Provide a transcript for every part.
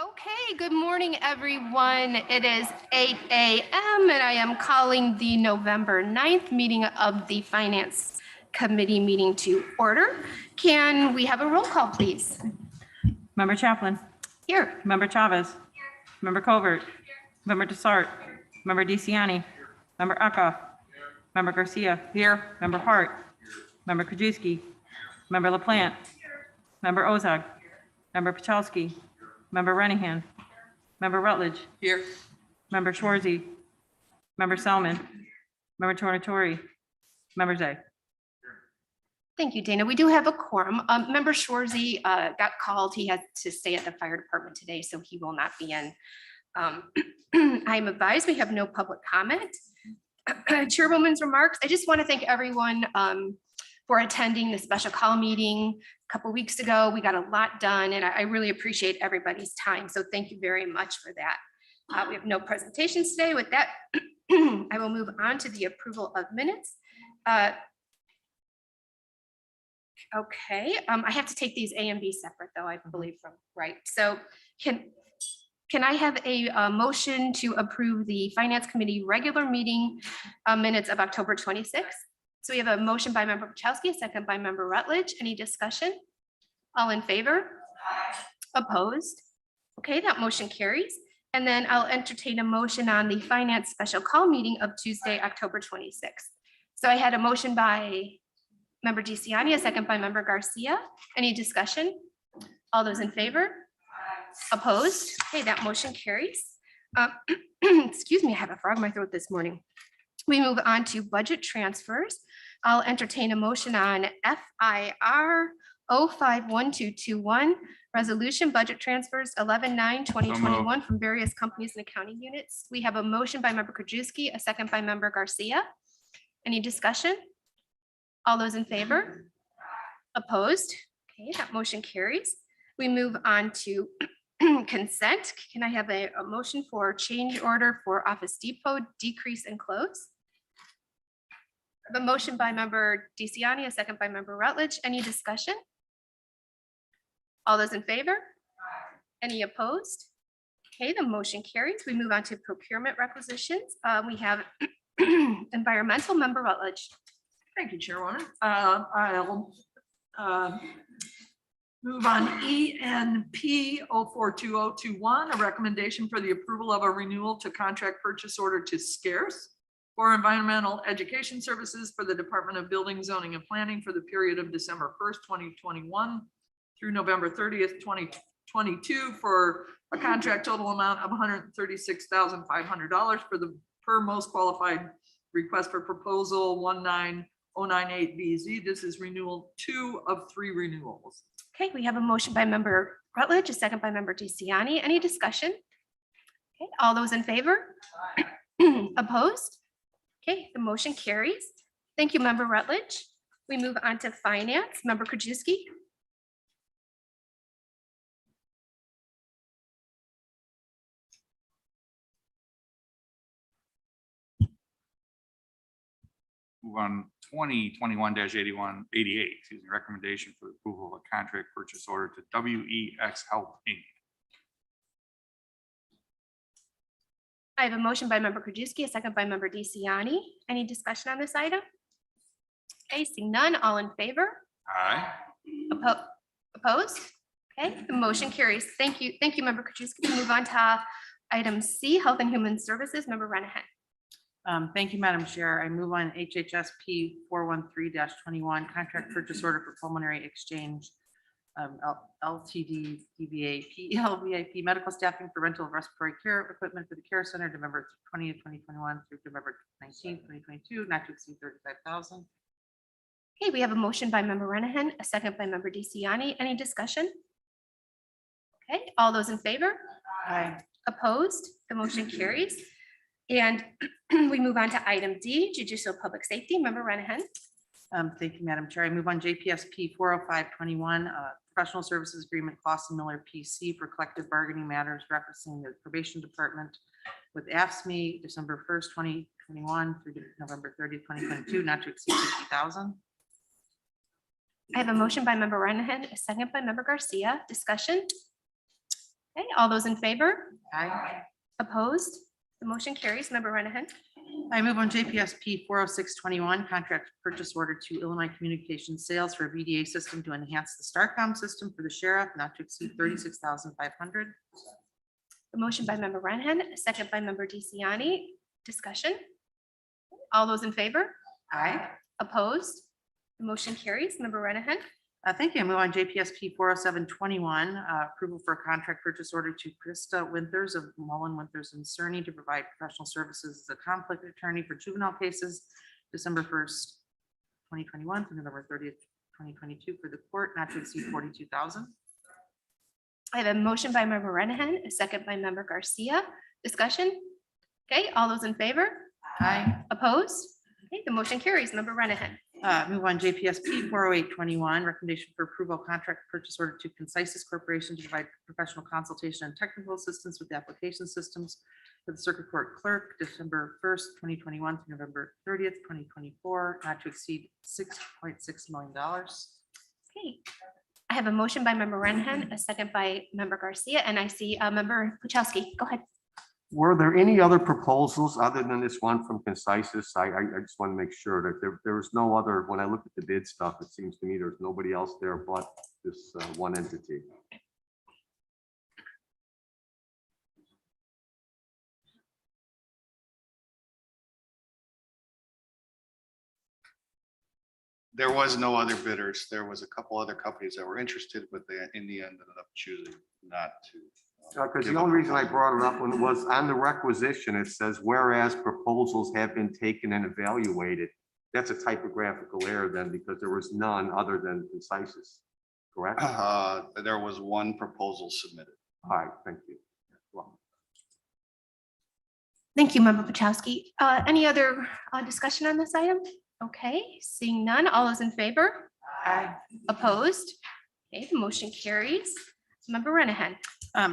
Okay, good morning, everyone. It is 8 a.m. and I am calling the November 9th meeting of the Finance Committee meeting to order. Can we have a roll call, please? Member Chaplin. Here. Member Chavez. Member Covert. Member Dessart. Member DeCiani. Member Eckhoff. Member Garcia. Here. Member Hart. Member Krajewski. Member LaPlante. Member Ozog. Member Pachalski. Member Renahan. Member Rutledge. Here. Member Schwarzy. Member Selman. Member Tornatori. Member Zay. Thank you, Dana. We do have a quorum. Member Schwarzy got called. He had to stay at the fire department today, so he will not be in. I'm advised we have no public comment. Chairwoman's remarks. I just want to thank everyone for attending the special call meeting a couple weeks ago. We got a lot done, and I really appreciate everybody's time. So thank you very much for that. We have no presentations today. With that, I will move on to the approval of minutes. Okay, I have to take these A and B separate though, I believe, from right. So can I have a motion to approve the Finance Committee regular meeting minutes of October 26th? So we have a motion by Member Pachalski, a second by Member Rutledge. Any discussion? All in favor? Opposed? Okay, that motion carries. And then I'll entertain a motion on the Finance Special Call meeting of Tuesday, October 26th. So I had a motion by Member DeCiani, a second by Member Garcia. Any discussion? All those in favor? Opposed? Okay, that motion carries. Excuse me, I have a frog in my throat this morning. We move on to budget transfers. I'll entertain a motion on FIR 051221, resolution budget transfers 11/9/2021 from various companies and accounting units. We have a motion by Member Krajewski, a second by Member Garcia. Any discussion? All those in favor? Opposed? Okay, that motion carries. We move on to consent. Can I have a motion for change order for Office Depot decrease and close? The motion by Member DeCiani, a second by Member Rutledge. Any discussion? All those in favor? Any opposed? Okay, the motion carries. We move on to procurement requisitions. We have environmental. Member Rutledge. Thank you, Chairwoman. I'll move on ENP 042021, a recommendation for the approval of a renewal to contract purchase order to Scarce for environmental education services for the Department of Building, Zoning, and Planning for the period of December 1st, 2021 through November 30th, 2022 for a contract total amount of $136,500 for the per most qualified request for proposal 19098BZ. This is renewal 2 of 3 renewals. Okay, we have a motion by Member Rutledge, a second by Member DeCiani. Any discussion? Okay, all those in favor? Opposed? Okay, the motion carries. Thank you, Member Rutledge. We move on to finance. Member Krajewski. Move on 2021-88, excuse me, recommendation for the approval of a contract purchase order to WEX Health Inc. I have a motion by Member Krajewski, a second by Member DeCiani. Any discussion on this item? Okay, seeing none, all in favor? Aye. Opposed? Okay, the motion carries. Thank you. Thank you, Member Krajewski. We move on to item C, Health and Human Services. Member Renahan. Thank you, Madam Chair. I move on HHSP 413-21, contract purchase order for pulmonary exchange, LTD, DBA, PLVIP medical staffing for rental of respiratory care equipment for the care center, November 20th, 2021 through November 19th, 2022, not to exceed $35,000. Okay, we have a motion by Member Renahan, a second by Member DeCiani. Any discussion? Okay, all those in favor? Aye. Opposed? The motion carries. And we move on to item D, Judicial Public Safety. Member Renahan. Thank you, Madam Chair. I move on JPSP 40521, professional services agreement, Clausen Miller PC for collective bargaining matters referencing the probation department with AFSCME December 1st, 2021 through November 30th, 2022, not to exceed $50,000. I have a motion by Member Renahan, a second by Member Garcia. Discussion? Okay, all those in favor? Aye. Opposed? The motion carries. Member Renahan. I move on JPSP 40621, contract purchase order to Illinois Communications Sales for a VDA system to enhance the Starcom system for the sheriff, not to exceed 36,500. A motion by member Renahan, a second by member DeCiani. Discussion? All those in favor? Aye. Opposed? The motion carries. Member Renahan. Thank you. I move on JPSP 40721, approval for a contract purchase order to Krista Winters of Mullen Winters and Cerny to provide professional services as a conflict attorney for juvenile cases, December 1st, 2021 to November 30th, 2022 for the court, not to exceed 42,000. I have a motion by member Renahan, a second by member Garcia. Discussion? Okay, all those in favor? Aye. Opposed? Okay, the motion carries. Member Renahan. Move on JPSP 40821, recommendation for approval of contract purchase order to Concisus Corporation to provide professional consultation and technical assistance with the application systems for the circuit court clerk, December 1st, 2021 to November 30th, 2024, not to exceed $6.6 million. Okay. I have a motion by member Renahan, a second by member Garcia, and I see member Puchalski. Go ahead. Were there any other proposals other than this one from Concisus? I just want to make sure that there was no other, when I look at the bid stuff, it seems to me there's nobody else there but this one entity. There was no other bidders. There was a couple other companies that were interested, but they in the end ended up choosing not to. Because give the up only reason I proposal. brought it up when it was on the requisition, it says whereas proposals have been taken and evaluated. That's a typographical error then, because there was none other than Concisus, correct? There was one proposal submitted. All right, thank you. Well, Thank you, member Puchalski. Any other discussion on this item? Okay, seeing none. All those in favor? Aye. Opposed? Okay, the motion carries. Member Renahan.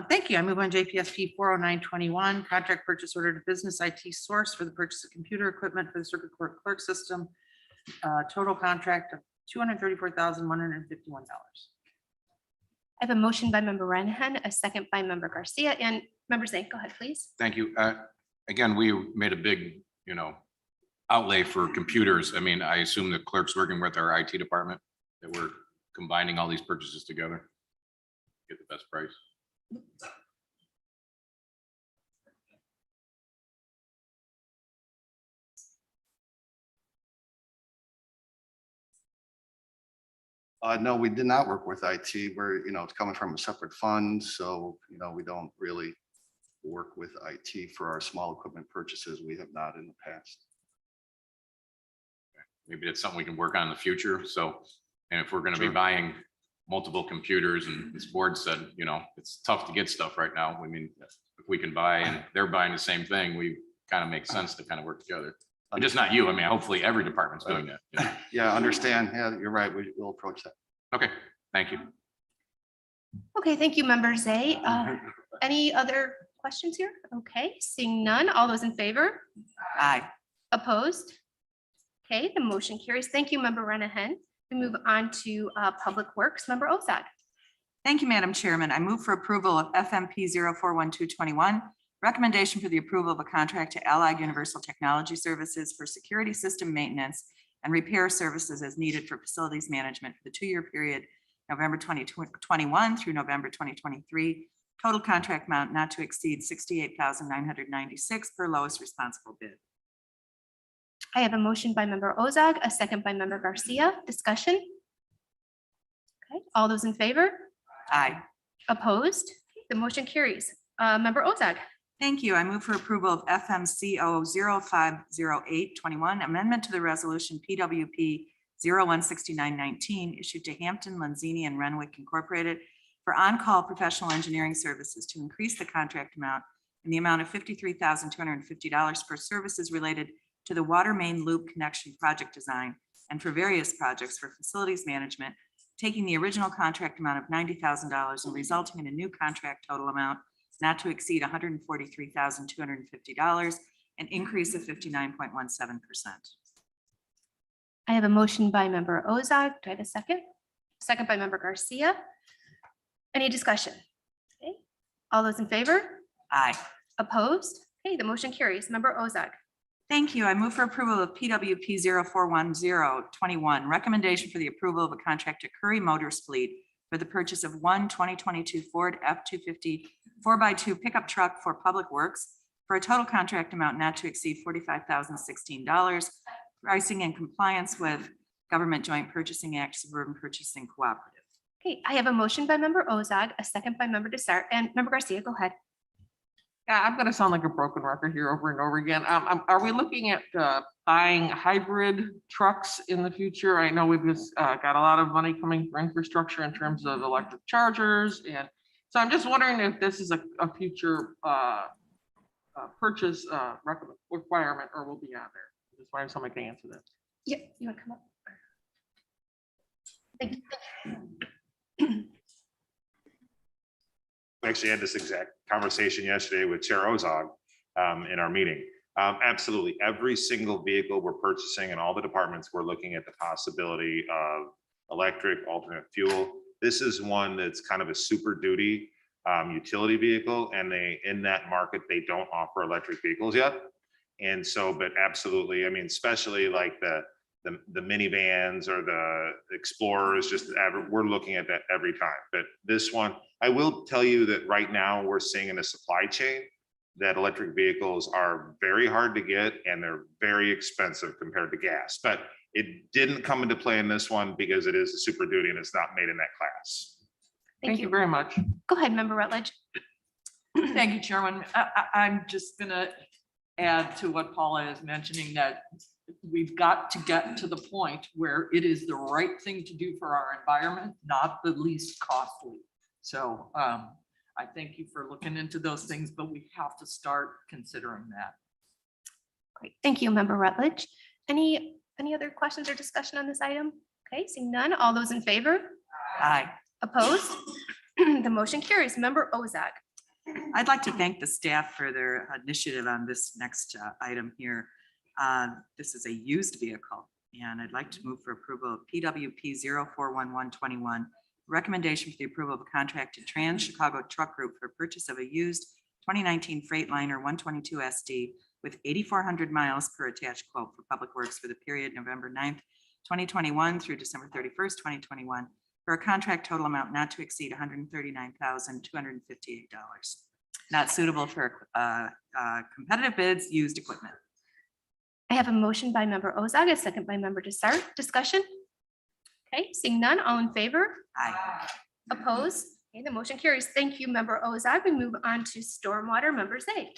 Thank you. I move on JPSP 40921, contract purchase order to Business IT Source for the purchase of computer equipment for the circuit court clerk system. Total contract of $234,151. I have a motion by member Renahan, a second by member Garcia, and member Zay, go ahead, please. Thank you. Again, we made a big, outlay for computers. I mean, I assume the clerk's working with our IT department, that we're combining all these purchases together. Get the best price. No, we did not work with IT. We're, it's coming from a separate fund, so, we don't really work with IT for our small equipment purchases. We have not in the past. Maybe that's something we can work on in the future. So, and if we're going to be buying multiple computers, and this board said, it's tough to get stuff right now. I mean, if we can buy and they're buying the same thing, we kind of make sense to kind of work together. And just not you. I mean, hopefully every department's doing that. Yeah, understand. Yeah, you're right. We'll approach that. Okay, thank you. Okay, thank you, member Zay. Any other questions here? Okay, seeing none. All those in favor? Aye. Opposed? Okay, the motion carries. Thank you, member Renahan. We move on to Public Works, member Ozad. Thank you, Madam Chairman. I move for approval of FMP 041221, recommendation for the approval of a contract to Allied Universal Technology Services for security system maintenance and repair services as needed for facilities management for the 2-year period, November 2021 through November 2023. Total contract amount not to exceed $68,996 per lowest responsible bid. I have a motion by member Ozag, a second by member Garcia. Discussion? Okay, all those in favor? Aye. Opposed? Okay, the motion carries. Member Ozag. Thank you. I move for approval of FMCO 050821, amendment to the resolution PWP 016919 issued to Hampton, Lanzini, and Renwick Incorporated for on-call professional engineering services to increase the contract amount in the amount of $53,250 for services related to the water main loop connection project design and for various projects for facilities management, taking the original contract amount of $90,000 and resulting in a new contract total amount not to exceed $143,250, an increase of 59.17%. I have a motion by member Ozag. Do I have a second? Second by member Garcia. Any discussion? Okay. All those in favor? Aye. Opposed? Okay, the motion carries. Member Ozark. Thank you. I move for approval of PWP 041021, recommendation for the approval of a contract to Curry Motors Fleet for the purchase of one 2022 Ford F-250 4x2 pickup truck for Public Works for a total contract amount not to exceed $45,016, pricing in compliance with Government Joint Purchasing Act Suburban Purchasing Cooperative. Okay, I have a motion by member Ozog, a second by member Desart, and member Garcia, go ahead. Yeah, I'm gonna sound like a broken record here over and over again. Are we looking at buying hybrid trucks in the future? I know we've just got a lot of money coming for infrastructure in terms of electric chargers, and so I'm just wondering if this is a future purchase requirement or will be on there. Just wondering if somebody can answer that. Yeah, you want to come up? Thank you. We actually had this exact conversation yesterday with Chair Ozog in our meeting. Absolutely, every single vehicle we're purchasing in all the departments, we're looking at the possibility of electric alternate fuel. This is one that's kind of a super duty utility vehicle, and in that market, they don't offer electric vehicles yet. And so, but absolutely, I mean, especially like the minivans or the Explorers, we're looking at that every time. But this one, I will tell you that right now we're seeing in a supply chain that electric vehicles are very hard to get and they're very expensive compared to gas. But it didn't come into play in this one because it is a Super Duty and it's not made in that class. Thank you very much. Go ahead, member Rutledge. Thank you, Chairman. I'm just gonna add to what Paula is mentioning, that we've got to get to the point where it is the right thing to do for our environment, not the least costly. So I thank you for looking into those things, but we have to start considering that. Great, thank you, member Rutledge. Any other questions or discussion on this item? Okay, seeing none, all those in favor? Aye. Opposed? The motion carries. Member Ozog. I'd like to thank the staff for their initiative on this next item here. This is a used vehicle, and I'd like to move for approval of PWP 041121, recommendation for the approval of a contract to Trans Chicago Truck Group for purchase of a used 2019 Freightliner 122 SD with 8,400 miles per attached quote for Public Works for the period November 9th, 2021 through December 31st, 2021, for a contract total amount not to exceed $139,258. Not suitable for competitive bids, used equipment. I have a motion by member Ozog, a second by member Desart. Discussion? Okay, seeing none, all in favor? Aye. Opposed? Okay, the motion carries. Thank you, member Ozog. We move on to stormwater, member Zay.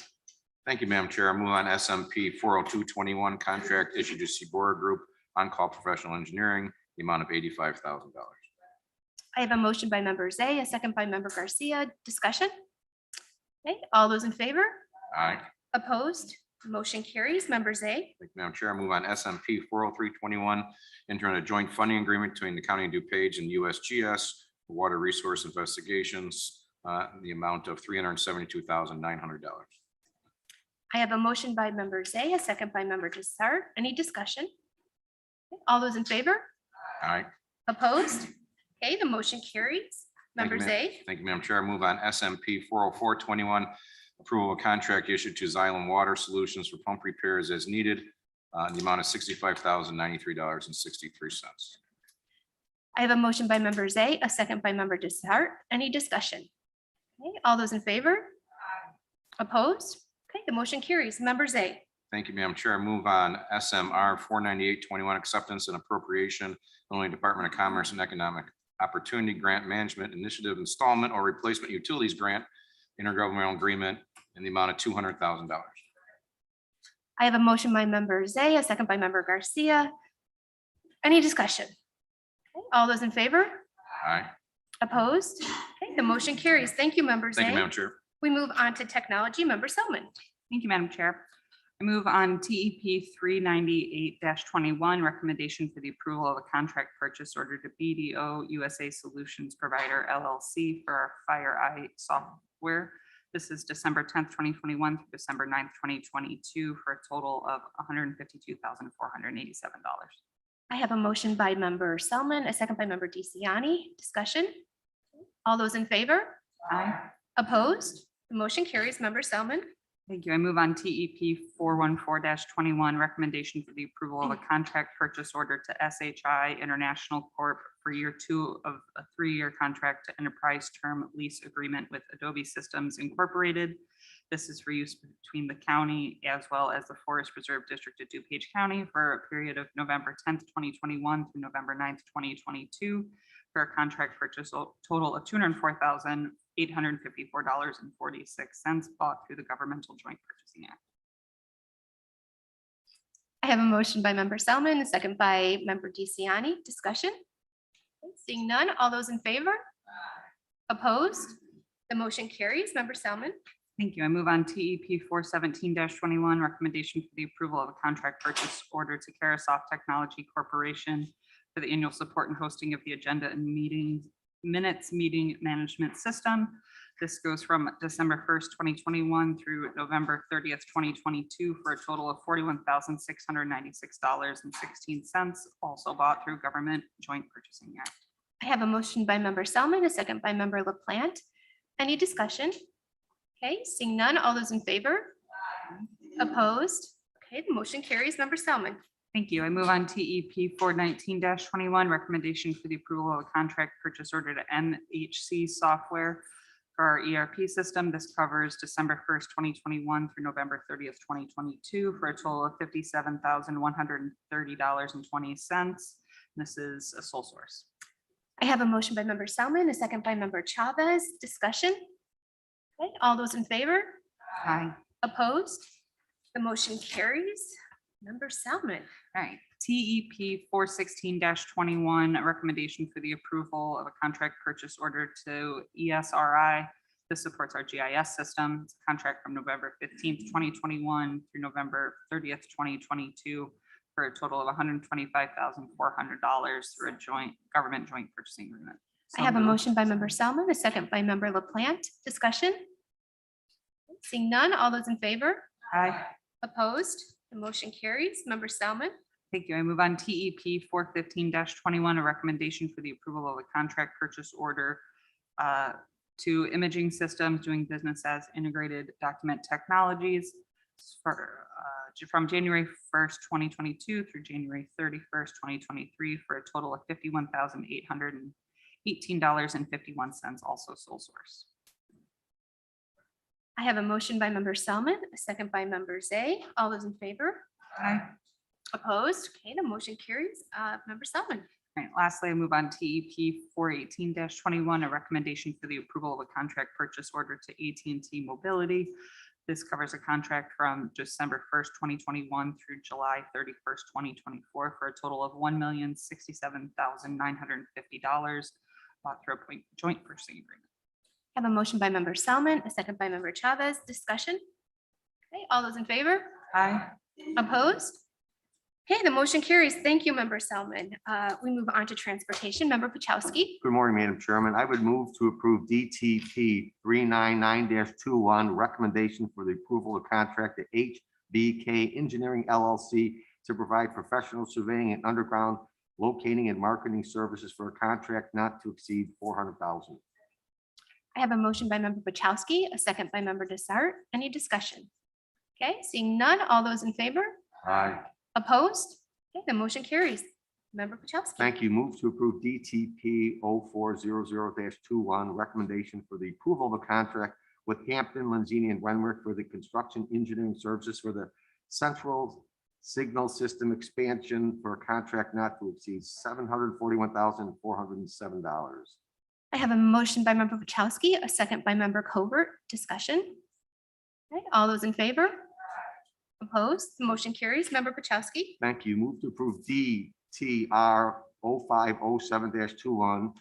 Thank you, Madam Chair. I move on SMP 40221, contract issued to Seabora Group on-call professional engineering, the amount of $85,000. I have a motion by member Zay, a second by member Garcia. Discussion? Okay, all those in favor? Aye. Opposed? Motion carries. Member Zay. Thank you, Madam Chair. I move on SMP 40321, entering a joint funding agreement between the County of DuPage and USGS for water resource investigations, the amount of $372,900. I have a motion by member Zay, a second by member Desart. Any discussion? Okay, all those in favor? Aye. Opposed? Okay, the motion carries. Thank you, Member ma'am. Zay. Thank you, Madam Chair. I move on SMP 40421, approval of contract issued to Xylem Water Solutions for pump repairs as needed, in the amount of $65,093.63. I have a motion by member Zay, a second by member Desart. Any discussion? Okay, all those in favor? Opposed? Okay, the motion carries. Member Zay. Thank you, Madam Chair. I move on SMR 49821, acceptance and appropriation, Illinois Department of Commerce and Economic Opportunity Grant Management Initiative Installment or Replacement Utilities Grant, intergovernmental agreement in the amount of $200,000. I have a motion by member Zay, a second by member Garcia. Any discussion? Okay, all those in favor? Aye. Opposed? Okay, the motion carries. Thank you, member Thank you, Zay. Madam Chair. We move on to technology, member Selman. Thank you, Madam Chair. I move on TEP 398-21, recommendation for the approval of a contract purchase order to BDO USA Solutions Provider LLC for our Fire Eye software. This is December 10th, 2021 through December 9th, 2022 for a total of $152,487. I have a motion by member Selman, a second by member DeCiani. Discussion? All those in favor? Aye. Opposed? The motion carries. Member Selman? Thank you. I move on TEP 414-21, recommendation for the approval of a contract purchase order to SHI International Corp. for year 2 of a 3-year contract to enterprise term lease agreement with Adobe Systems Incorporated. This is for use between the county as well as the Forest Preserve District of DuPage County for a period of November 10th, 2021 through November 9th, 2022 for a contract purchase total of $204,854.46 bought through the Governmental Joint Purchasing Act. I have a motion by member Selman, a second by member DeCiani. Discussion? Seeing none, all those in favor? Opposed? The motion carries. Member Selman? Thank you. I move on TEP 417-21, recommendation for the approval of a contract purchase order to Karasoff Technology Corporation for the annual support and hosting of the agenda and minutes meeting management system. This goes from December 1st, 2021 through November 30th, 2022 for a total of $41,696.16, also bought through Government Joint Purchasing Act. I have a motion by member Selman, a second by member LaPlante. Any discussion? Okay, seeing none, all those in favor? Opposed? Okay, the motion carries. Member Selman? Thank you. I move on TEP 419-21, recommendation for the approval of a contract purchase order to MHC Software for our ERP system. This covers December 1st, 2021 through November 30th, 2022 for a total of $57,130.20. This is a sole source. I have a motion by member Selman, a second by member Chavez. Discussion? Okay, all those in favor? Aye. Opposed? The motion carries. Member Selman? All right, TEP 416-21, a recommendation for the approval of a contract purchase order to ESRI. This supports our GIS system. It's a contract from November 15th, 2021 through November 30th, 2022 for a total of $125,400 through a government joint purchasing agreement. I have a motion by member Selman, a second by member LaPlante. Discussion? Seeing none, all those in favor? Aye. Opposed? The motion carries. Member Selman? Thank you. I move on TEP 415-21, a recommendation for the approval of a contract purchase order to Imaging Systems doing business as Integrated Document Technologies for from January 1st, 2022 through January 31st, 2023 for a total of $51,818.51, also sole source. I have a motion by member Selman, a second by member Zay. All those in favor? Aye. Opposed? Okay, the motion carries. Member Selman? All right, lastly, I move on TEP 418-21, a recommendation for the approval of a contract purchase order to AT&T Mobility. This covers a contract from December 1st, 2021 through July 31st, 2024 for a total of $1,067,950 bought through a joint purchasing agreement. I have a motion by member Selman, a second by member Chavez. Discussion? Okay, all those in favor? Aye. Opposed? Okay, the motion carries. Thank you, member Selman. We move on to transportation. Member Puchowski? Good morning, Madam Chairman. I would move to approve DTP 399-21, recommendation for the approval of contract to HBK Engineering LLC to provide professional surveying and underground locating and marketing services for a contract not to exceed $400,000. I have a motion by member Puchowski, a second by member Desart. Any discussion? Okay, seeing none, all those in favor? Aye. Opposed? Okay, the motion carries. Member Puchowski. Thank you. Move to approve DTP 0400-21, recommendation for the approval of a contract with Hampton, Lanzini, and Renwick for the construction engineering services for the central signal system expansion for a contract not to exceed $741,407. I have a motion by member Puchowski, a second by member Covert. Discussion? Okay, all those in favor? Opposed? The motion carries. Member Puchowski. Thank you. Move to approve DTR 0507-21,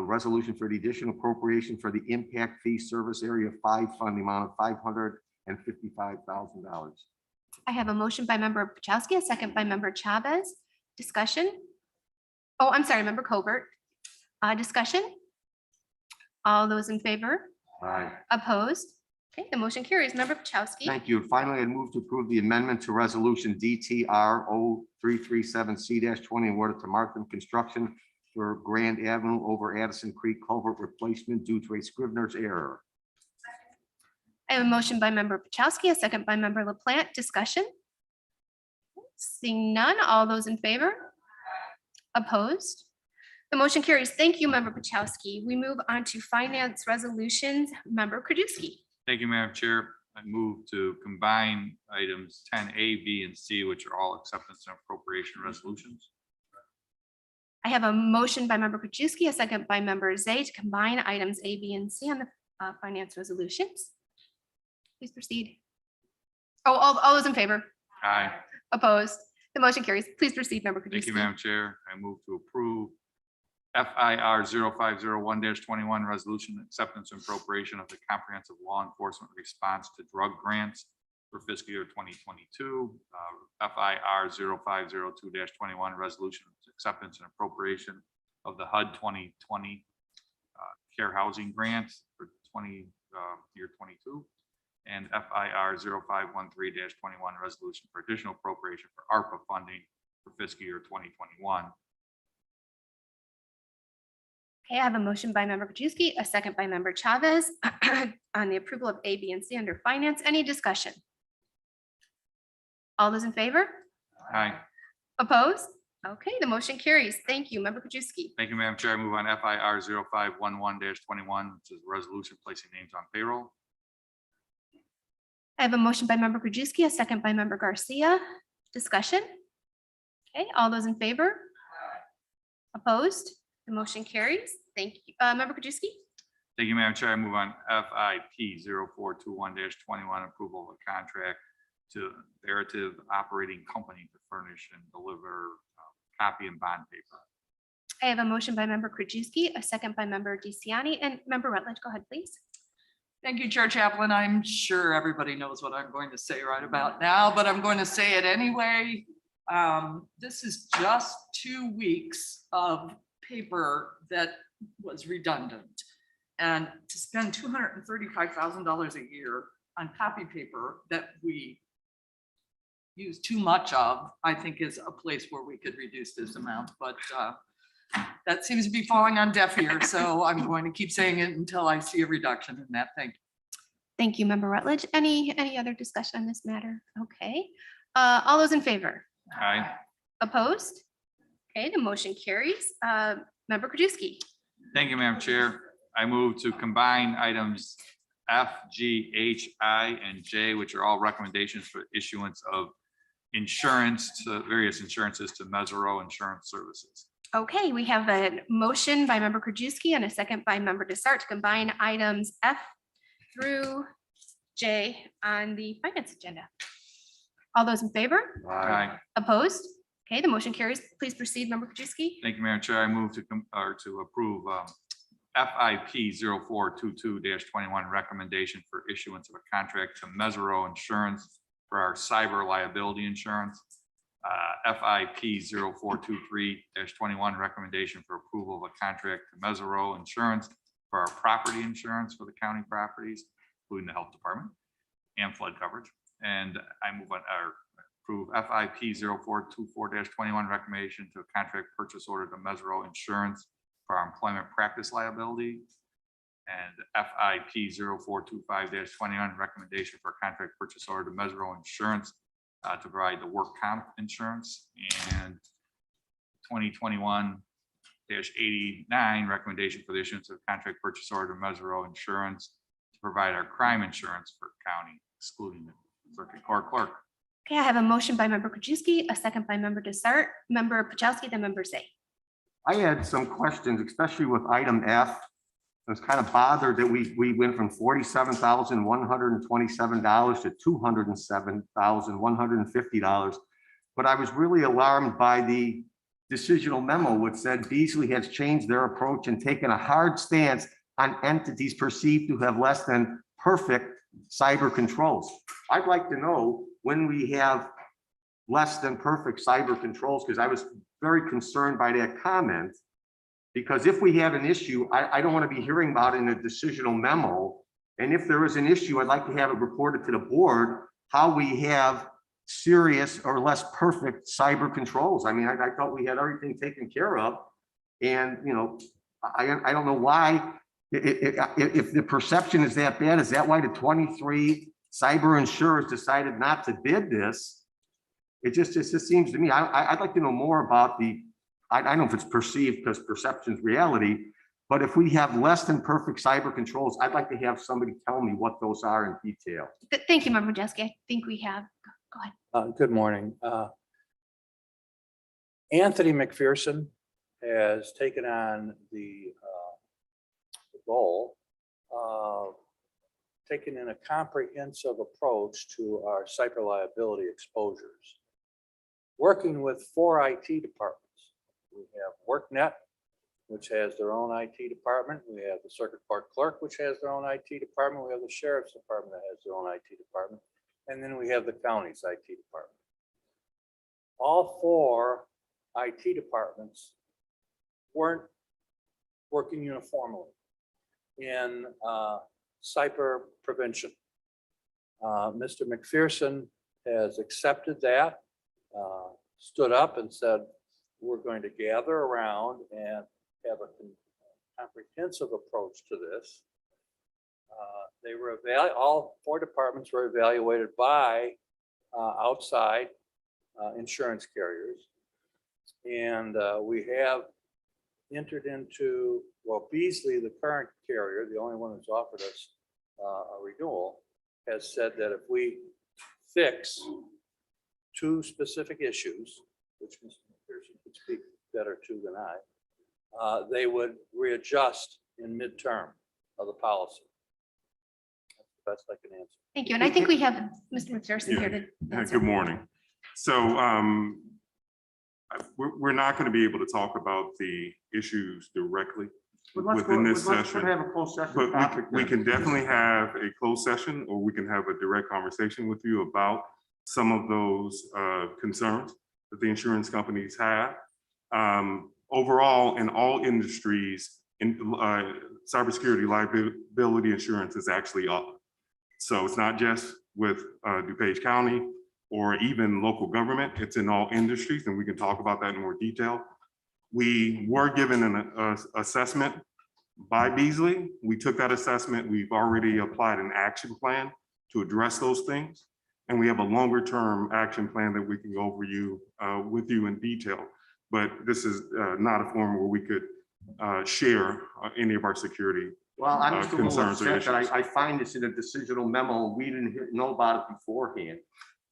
resolution for the additional appropriation for the impact fee service area 5 fund, the amount of $555,000. I have a motion by member Puchowski, a second by member Chavez. Discussion? Oh, I'm sorry, member Covert. Discussion? All those in favor? Aye. Opposed? Okay, the motion carries. Member Puchowski. Thank you. Finally, I move to approve the amendment to resolution DTR 0337C-20 awarded to Markham Construction for Grand Avenue over Addison Creek culvert replacement due to a Scrivener's error. I have a motion by member Pachowski, a second by member LaPlante. Discussion? Seeing none, all those in favor? Opposed? The motion carries. Thank you, member Pachowski. We move on to finance resolutions. Member Krajewski. Thank you, Madam Chair. I move to combine items 10A, B, and C, which are all acceptance and appropriation resolutions. I have a motion by member Krajewski, a second by member Zay to combine items A, B, and C on the finance resolutions. Please proceed. Oh, all those in favor? Aye. Opposed? The motion carries. Please proceed, member Thank you, Krajewski. Madam Chair. I move to approve FIR 0501-21 resolution acceptance and appropriation of the comprehensive law enforcement response to drug grants for fiscal year 2022. FIR 0502-21 resolution acceptance and appropriation of the HUD 2020 care housing grants for year 22. And FIR 0513-21 resolution for additional appropriation for ARPA funding for fiscal year 2021. Okay, I have a motion by member Krajewski, a second by member Chavez on the approval of A, B, and C under finance. Any discussion? All those in favor? Aye. Opposed? Okay, the motion carries. Thank you, member Krajewski. Thank you, Madam Chair. I move on FIR 0511-21, which is a resolution placing names on payroll. I have a motion by member Krajewski, a second by member Garcia. Discussion? Okay, all those in favor? Opposed? The motion carries. Thank you. Member Krajewski? Thank you, Madam Chair. I move on FIP 0421-21, approval of a contract to Veritiv Operating Company to furnish and deliver copy and bond paper. I have a motion by member Krajewski, a second by member DeCiani, and member Rutledge. Go ahead, please. Thank you, Chair Chaplin. I'm sure everybody knows what I'm going to say right about now, but I'm going to say it anyway. This is just 2 weeks of paper that was redundant. And to spend $235,000 a year on copy paper that we use too much of, I think is a place where we could reduce this amount, but that seems to be falling on deaf ears. So I'm going to keep saying it until I see a reduction in that. Thank you. Thank you, member Rutledge. Any other discussion on this matter? Okay. All those in favor? Aye. Opposed? Okay, the motion carries. Member Krajewski. Thank you, Madam Chair. I move to combine items F, G, H, I, and J, which are all recommendations for issuance of insurance to various insurances to Mesero Insurance Services. Okay, we have a motion by member Krajewski and a second by member Desart to combine items F through J on the finance agenda. All those in favor? Aye. Opposed? Okay, the motion carries. Please proceed, member Krajewski. Thank you, Madam Chair. I move to approve FIP 0422-21 recommendation for issuance of a contract to Mesero Insurance for our cyber liability insurance. FIP 0423-21 recommendation for approval of a contract to Mesero Insurance for our property insurance for the county properties, including the health department and flood coverage. And I move on approve FIP 0424-21 recommendation to a contract purchase order to Mesero Insurance for our employment practice liability. And FIP 0425-21 recommendation for a contract purchase order to Mesero Insurance to provide the work comp insurance. And 2021-89 recommendation for the issuance of contract purchase order to Mesero Insurance to provide our crime insurance for county, excluding the circuit court clerk. Okay, I have a motion by member Krajewski, a second by member Desart, member Pachowski, then member Zay. I had some questions, especially with item F. I was kind of bothered that we went from $47,127 to $207,150. But I was really alarmed by the decisional memo, which said Beasley has changed their approach and taken a hard stance on entities perceived to have less than perfect cyber controls. I'd like to know when we have less than perfect cyber controls, because I was very concerned by that comment. Because if we have an issue, I don't want to be hearing about it in a decisional memo. And if there is an issue, I'd like to have it reported to the board how we have serious or less perfect cyber controls. I mean, I thought we had everything taken care of. And, you know, I don't know why If the perception is that bad, is that why the 23 cyber insurers decided not to bid this? It just seems to me, I'd like to know more about I don't know if it's perceived because perception's reality, but if we have less than perfect cyber controls, I'd like to have somebody tell me what those are in detail. Thank you, Member Jeske. I think we have, go ahead. Good morning. Anthony McPherson has taken on the goal of taking in a comprehensive approach to our cyber liability exposures. Working with 4 IT departments. We have WorkNet, which has their own IT department. We have the Circuit Court Clerk, which has their own IT department. We have the Sheriff's Department that has their own IT department. And then we have the county's IT department. All 4 IT departments weren't working uniformly in cyber prevention. Mr. McPherson has accepted that, stood up and said, we're going to gather around and have a comprehensive approach to this. They were all 4 departments were evaluated by outside insurance carriers. And we have entered into, well, Beasley, the current carrier, the only one who's offered us a renewal, has said that if we fix 2 specific issues, which Mr. McPherson could speak better to than I, they would readjust in midterm of the policy. That's the best I can answer. Thank you. And I think we have Mr. McPherson here to answer. Good morning. So we're not going to be able to talk about the issues directly within this session. Have a closed session But topic we then. can definitely have a closed session, or we can have a direct conversation with you about some of those concerns that the insurance companies have. Overall, in all industries, cybersecurity liability insurance is actually up. So it's not just with DuPage County or even local government, it's in all industries, and we can talk about that in more detail. We were given an assessment by Beasley. We took that assessment. We've already applied an action plan to address those things. And we have a longer term action plan that we can go over with you in detail. But this is not a forum where we could share any of our security Well, I'm just a little concerns or upset that issues. I find this in a decisional memo. We didn't know about it beforehand.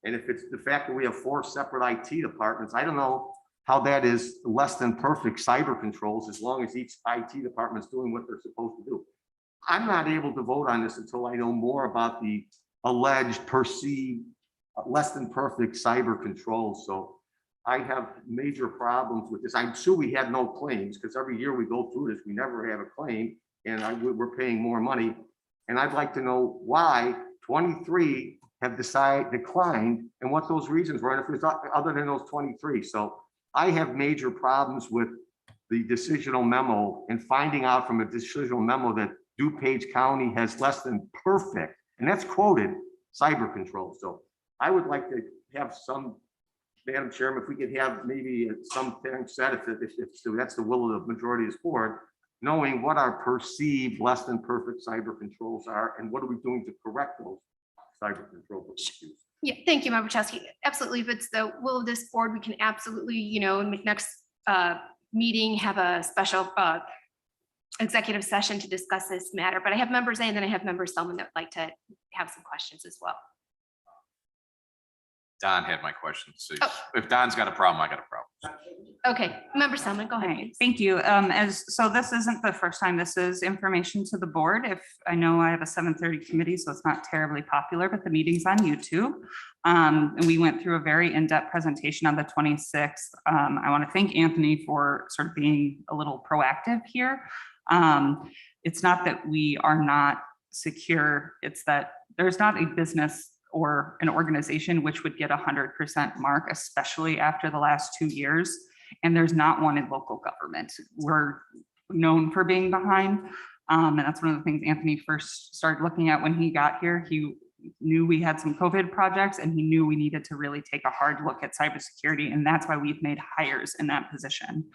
And if it's the fact that we have 4 separate IT departments, I don't know how that is less than perfect cyber controls, as long as each IT department is doing what they're supposed to do. I'm not able to vote on this until I know more about the alleged perceived less than perfect cyber controls. So I have major problems with this. I'm sure we had no claims, because every year we go through this, we never have a claim, and we're paying more money. And I'd like to know why 23 have declined and what those reasons were, and if there's other than those 23. So I have major problems with the decisional memo and finding out from a decisional memo that DuPage County has less than perfect, and that's quoted, cyber control. So I would like to have some, Madam Chairman, if we could have maybe something said, if that's the will of the majority of this board, knowing what our perceived less than perfect cyber controls are and what are we doing to correct those cyber control issues. Yeah, thank you, Member Chesky. Absolutely. If it's the will of this board, we can absolutely, in the next meeting, have a special executive session to discuss this matter. But I have members A and then I have member Selman that would like to have some questions as well. Don had my question. So Oh. if Don's got a problem, I got a problem. Okay, member Selman, go ahead. Right, please. thank you. So this isn't the first time this is information to the board. If I know I have a 7:30 committee, so it's not terribly popular, but the meeting's on YouTube. And we went through a very in-depth presentation on the 26th. I want to thank Anthony for sort of being a little proactive here. It's not that we are not secure, it's that there's not a business or an organization which would get 100% mark, especially after the last 2 years. And there's not one in local government. We're known for being behind. And that's one of the things Anthony first started looking at when he got here. He knew we had some COVID projects and he knew we needed to really take a hard look at cybersecurity. And that's why we've made hires in that position.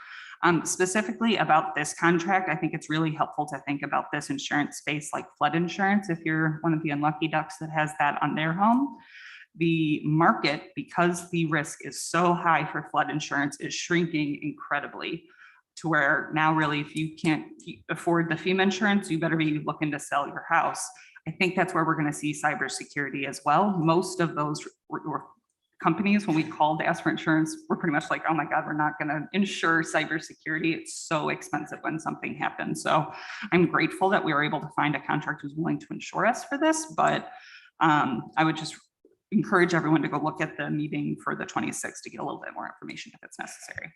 Specifically about this contract, I think it's really helpful to think about this insurance space like flood insurance. If you're one of the unlucky ducks that has that on their home, the market, because the risk is so high for flood insurance, is shrinking incredibly to where now really, if you can't afford the FEMA insurance, you better be looking to sell your house. I think that's where we're going to see cybersecurity as well. Most of those companies, when we called to ask for insurance, we're pretty much like, oh my God, we're not going to insure cybersecurity. It's so expensive when something happens. So I'm grateful that we were able to find a contractor who's willing to insure us for this, but I would just encourage everyone to go look at the meeting for the 26th to get a little bit more information if it's necessary.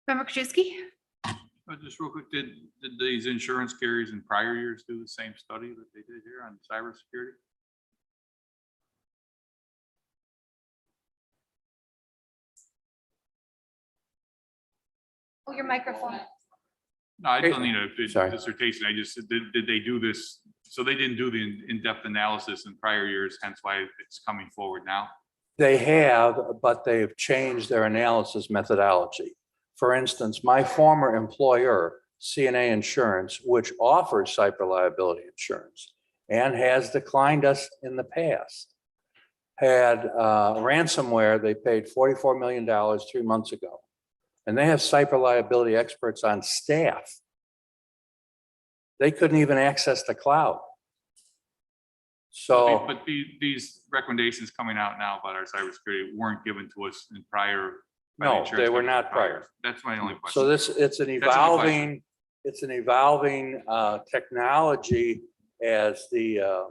Member Krajewski? Just real quick, did these insurance carriers in prior years do the same study that they did here on cybersecurity? Oh, your microphone. No, I don't need a Sorry. dissertation. I just, did they do this? So they didn't do the in-depth analysis in prior years, hence why it's coming forward now? They have, but they've changed their analysis methodology. For instance, my former employer, CNA Insurance, which offers cyber liability insurance and has declined us in the past, had ransomware they paid $44 million 3 months ago. And they have cyber liability experts on staff. They couldn't even access the cloud. So, But these recommendations coming out now about our cybersecurity weren't given to us in prior. by the no, insurance they were company not prior. That's my only question. So it's an evolving, technology as the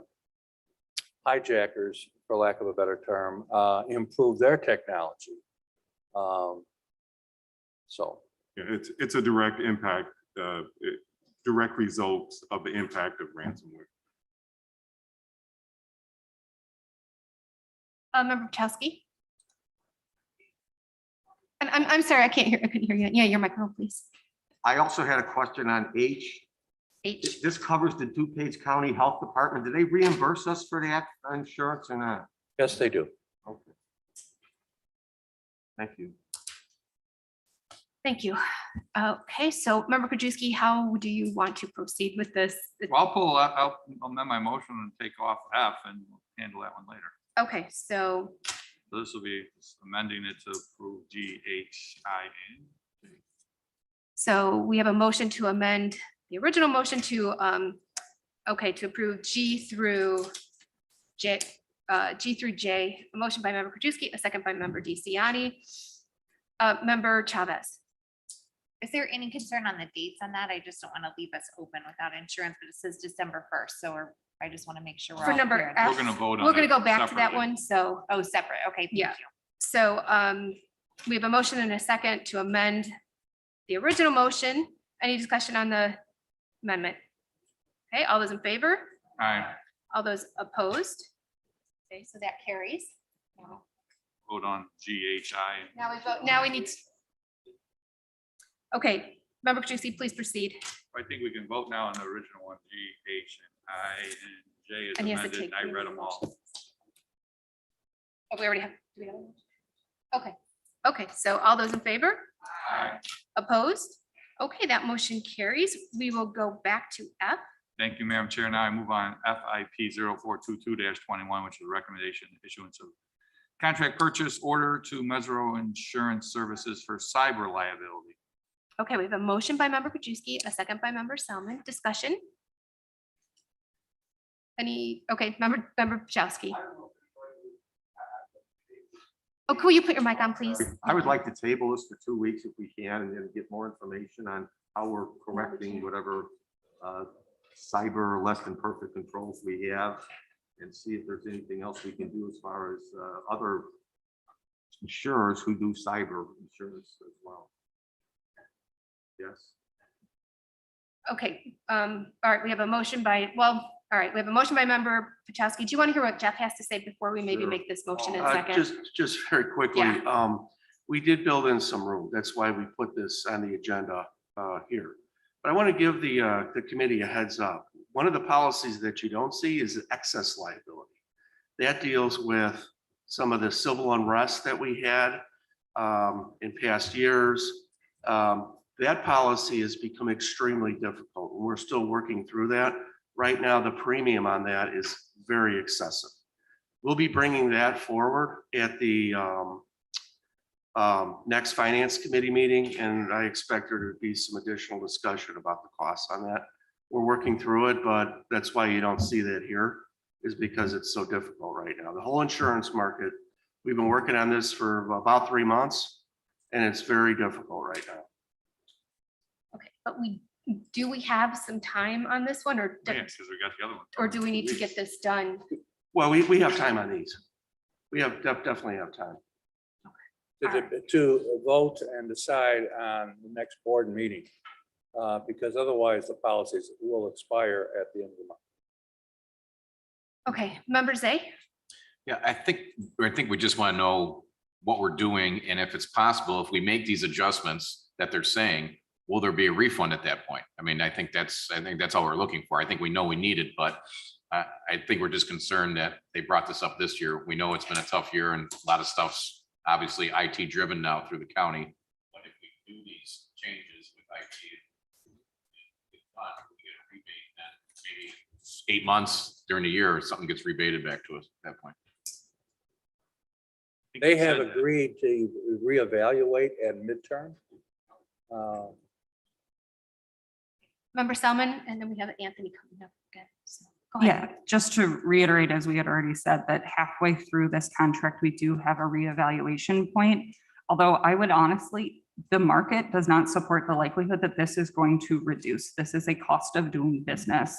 hijackers, for lack of a better term, improve their technology. So, Yeah, it's a direct impact, direct results of the impact of ransomware. Member Pachowski? And I'm sorry, I couldn't hear you. Yeah, your microphone, please. I also had a question on H. H. This covers the DuPage County Health Department. Do they reimburse us for that insurance or not? yes, they do. Okay. Thank you. Thank you. Okay, so Member Krajewski, how do you want to proceed with this? Well, I'll amend my motion and take off F and we'll handle that one later. Okay, so So this will be amending it to approve G, H, I, and J. So we have a motion to amend the original motion to, to approve G through J, a motion by Member Krajewski, a second by Member DeCiani. Member Chavez. Is there any concern on the dates on that? I just don't want to leave us open without insurance, but it says December 1st. So I just want to make sure we're For all number clear on F, that. We're gonna vote on we're gonna it go back to that separately. one, so. Oh, separate. Okay, thank Yeah. you. So we have a motion and a second to amend the original motion. Any discussion on the amendment? Okay, all those in favor? Aye. All those opposed? Okay, so that carries. Now Vote on G, H, I. we vote, now we need. Okay, Member Krajewski, please proceed. I think we can vote now on the original one, G, H, and I, and J is And he has to amended, take. and I read them all. Oh, we already have, do we have? a motion? Okay, okay, so all those in favor? Aye. Opposed? Okay, that motion carries. We will go back to F. Thank you, Madam Chair. Now I move on FIP 0422-21, which is a recommendation issuance of contract purchase order to Mesro Insurance Services for cyber liability. Okay, we have a motion by Member Krajewski, a second by Member Selman. Discussion? Any, okay, Member Pachowski. Oh, could you put your mic on, please? I would like to table this for 2 weeks if we can, and then get more information on how we're correcting whatever cyber less than perfect controls we have, and see if there's anything else we can do as far as other insurers who do cyber insurance as well. Yes. Okay, all right, we have a motion by, well, all right, we have a motion by Member Pachowski. Do you want to hear what Jeff has to say before we maybe Sure. make this motion in a second? Just very quickly, Yeah. we did build in some room. That's why we put this on the agenda here. But I want to give the committee a heads up. One of the policies that you don't see is excess liability. That deals with some of the civil unrest that we had in past years. That policy has become extremely difficult. We're still working through that. Right now, the premium on that is very excessive. We'll be bringing that forward at the next finance committee meeting, and I expect there to be some additional discussion about the costs on that. We're working through it, but that's why you don't see that here, is because it's so difficult right now. The whole insurance market, we've been working on this for about 3 months, and it's very difficult right now. Okay, but do we have some time on this one, or Yeah, because we got the other one. or do we need to get this done? Well, we have time on these. We have definitely have time. To vote and decide on the next board meeting, because otherwise the policies will expire at the end of the month. Okay, members A? Yeah, I think we just want to know what we're doing, and if it's possible, if we make these adjustments that they're saying, will there be a refund at that point? I mean, I think that's all we're looking for. I think we know we need it, but I think we're just concerned that they brought this up this year. We know it's been a tough year and a lot of stuff's obviously IT driven now through the county. But if we do these changes with IT, we get a rebate, then maybe 8 months during the year, something gets rebated back to us at that point. They have agreed to reevaluate at midterm. Member Selman, and then we have Anthony coming up again. So, go ahead. Yeah, just to reiterate, as we had already said, that halfway through this contract, we do have a reevaluation point. Although I would honestly, the market does not support the likelihood that this is going to reduce. This is a cost of doing business.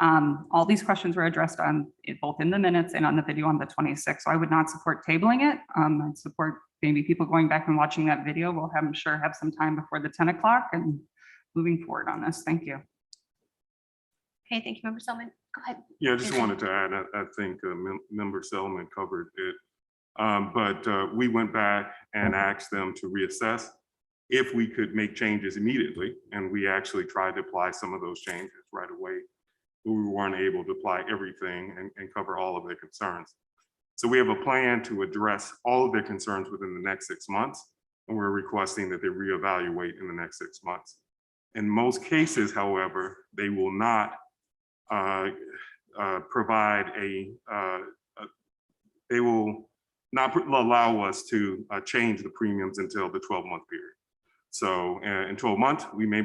All these questions were addressed on both in the minutes and on the video on the 26th. So I would not support tabling it. I'd support maybe people going back and watching that video. We'll have, I'm sure, have some time before the 10 o'clock and moving forward on this. Thank you. Okay, thank you, Member Selman. Go ahead. Yeah, I just wanted to add, I think Member Selman covered it. But we went back and asked them to reassess if we could make changes immediately. And we actually tried to apply some of those changes right away. But we weren't able to apply everything and cover all of their concerns. So we have a plan to address all of their concerns within the next 6 months. And we're requesting that they reevaluate in the next 6 months. In most cases, however, they will not provide they will not allow us to change the premiums until the 12-month period. So in 12 months, we may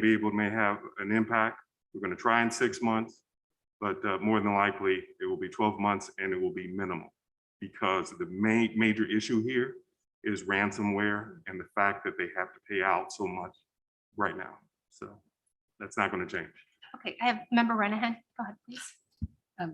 have an impact. We're going to try in 6 months, but more than likely it will be 12 months and it will be minimal, because the major issue here is ransomware and the fact that they have to pay out so much right now. So that's not going to change. Okay, I have Member Renahan. Go ahead, please.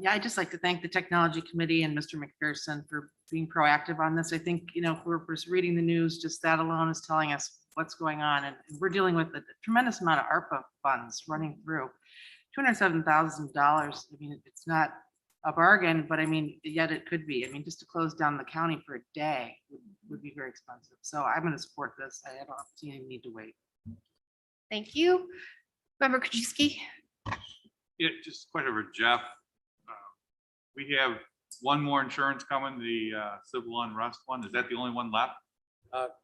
Yeah, I'd just like to thank the Technology Committee and Mr. McPherson for being proactive on this. I think, if we're just reading the news, just that alone is telling us what's going on. And we're dealing with a tremendous amount of ARPA funds running through. $207,000. I mean, it's not a bargain, but I mean, yet it could be. I mean, just to close down the county for a day would be very expensive. So I'm going to support this. I don't see any need to wait. Thank you. Member Krajewski. Yeah, just quite over, Jeff. We have one more insurance coming, the civil unrest one. Is that the only one left?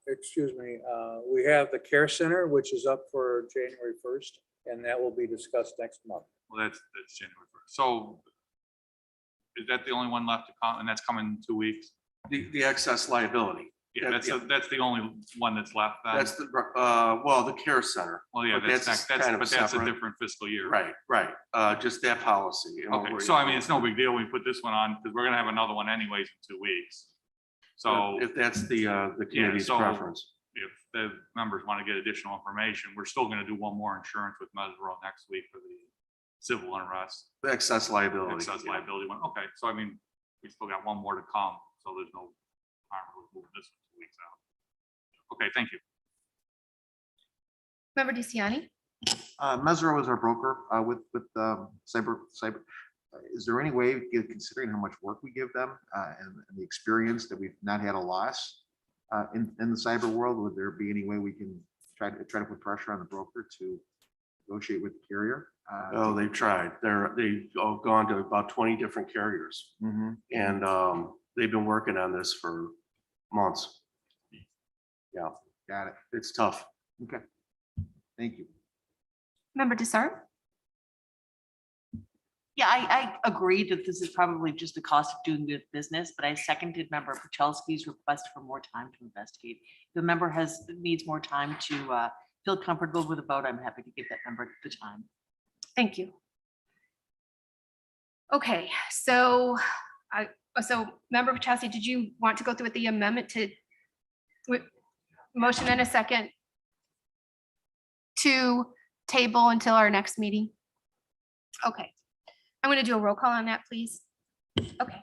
Excuse me, we have the care center, which is up for January 1st, and that will be discussed next month. Well, that's January 1st. So is that the only one left to come? And that's coming in 2 weeks? The excess liability. Yeah, that's the only one that's left then? That's the care center. Well, yeah, but that's kind of a separate. different fiscal year. Right. Just that policy. Okay, so I mean, it's no big deal. We put this one on because we're gonna have another one anyways in 2 weeks. So if that's the committee's so preference. if the members want to get additional information, we're still gonna do one more insurance with Mesero next week for the civil unrest. The excess liability. Excess liability one. Okay, so I mean, we still got one more to come, so there's no harm with moving this 2 weeks out. Okay, thank you. Member DeCiani. Mesero is our broker with cyber. Is there any way, considering how much work we give them and the experience, that we've not had a loss in the cyber world? Would there be any way we can try to put pressure on the broker to negotiate with the carrier? Oh, they've tried. They've gone to about 20 different carriers, and they've been working on this for months. Yeah, Got it. it's tough. Okay. Thank you. Member Desart? Yeah, I agree that this is probably just the cost of doing good business, but I seconded member Pachelski's request for more time to investigate. If the member needs more time to feel comfortable with a vote, I'm happy to give that member the time. Thank you. Okay, so Member Pachowski, did you want to go through with the amendment to motion and a second to table until our next meeting? Okay, I'm going to do a roll call on that, please. Okay,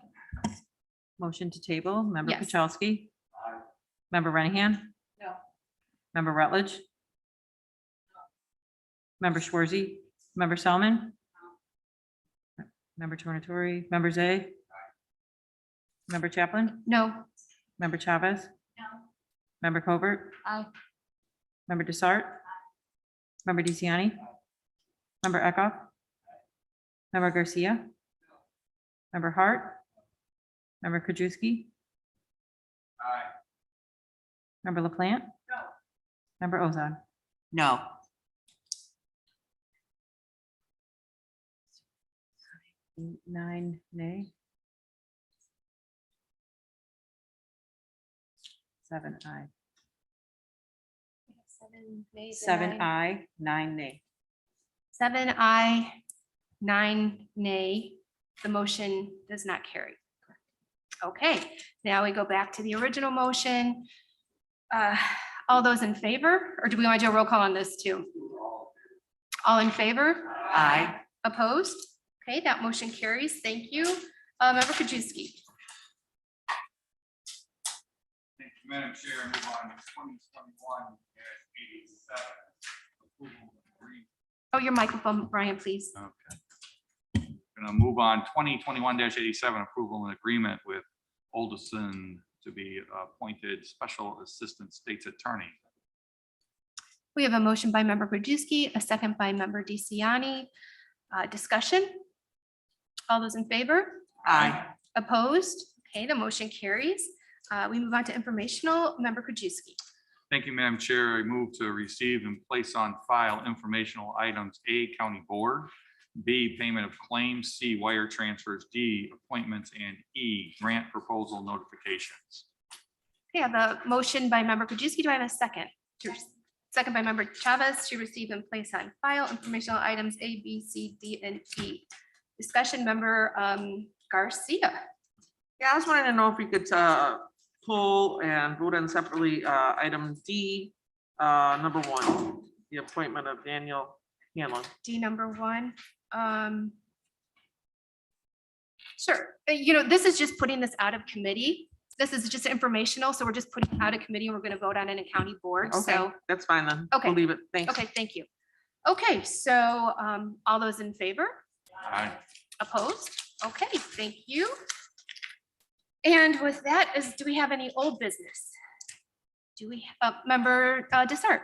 Motion to table, member Yes. Pachowski. Member Renahan. No. Member Rutledge. Member Schwarzy, member Selman. Member Tornatori, member Zay. Member Chaplin, no. member Chavez. No. Member Covert, Aye. member Desart. Member DeCiani. Member Eckhoff. Member Garcia. Member Hart. Member Krajewski. Member LaPlante. Member Ozon. No. Nine, nay. Seven, aye. Seven, aye, nine, nay. 7 aye, 9 nay. The motion does not carry. Okay, now we go back to the original motion. All those in favor, or do we want to do a roll call on this too? All in favor? Aye. Opposed? Okay, that motion carries. Thank you. Member Krajewski. Thank you, Madam Chair. Move on to 2021-87. Oh, your microphone, Brian, please. Okay. Gonna move on 2021-87, approval and agreement with Oldison to be appointed Special Assistant State's Attorney. We have a motion by member Krajewski, a second by member DeCiani. Discussion? All those in favor? Aye. Opposed? Okay, the motion carries. We move on to informational. Member Krajewski. Thank you, Madam Chair. I move to receive and place on file informational items: A, County Board; B, payment of claims; C, wire transfers; D, appointments; and E, grant proposal notifications. Okay, I have a motion by member Krajewski. Do I have a second? Second by member Chavez to receive and place on file informational items A, B, C, D, and E. Discussion, member Garcia. Yeah, I was wanting to know if we could pull and vote on separately item D, number 1, the appointment of Daniel Hanlon. D number 1. Sure, you know, this is just putting this out of committee. This is just informational, so we're just putting it out of committee and we're gonna vote on it in county board, Okay, so, that's fine then. Okay. We'll leave it. Thanks. okay, thank you. Okay, so all those in favor? Aye. Opposed? Okay, thank you. And with that is, do we have any old business? Do we, member Desart?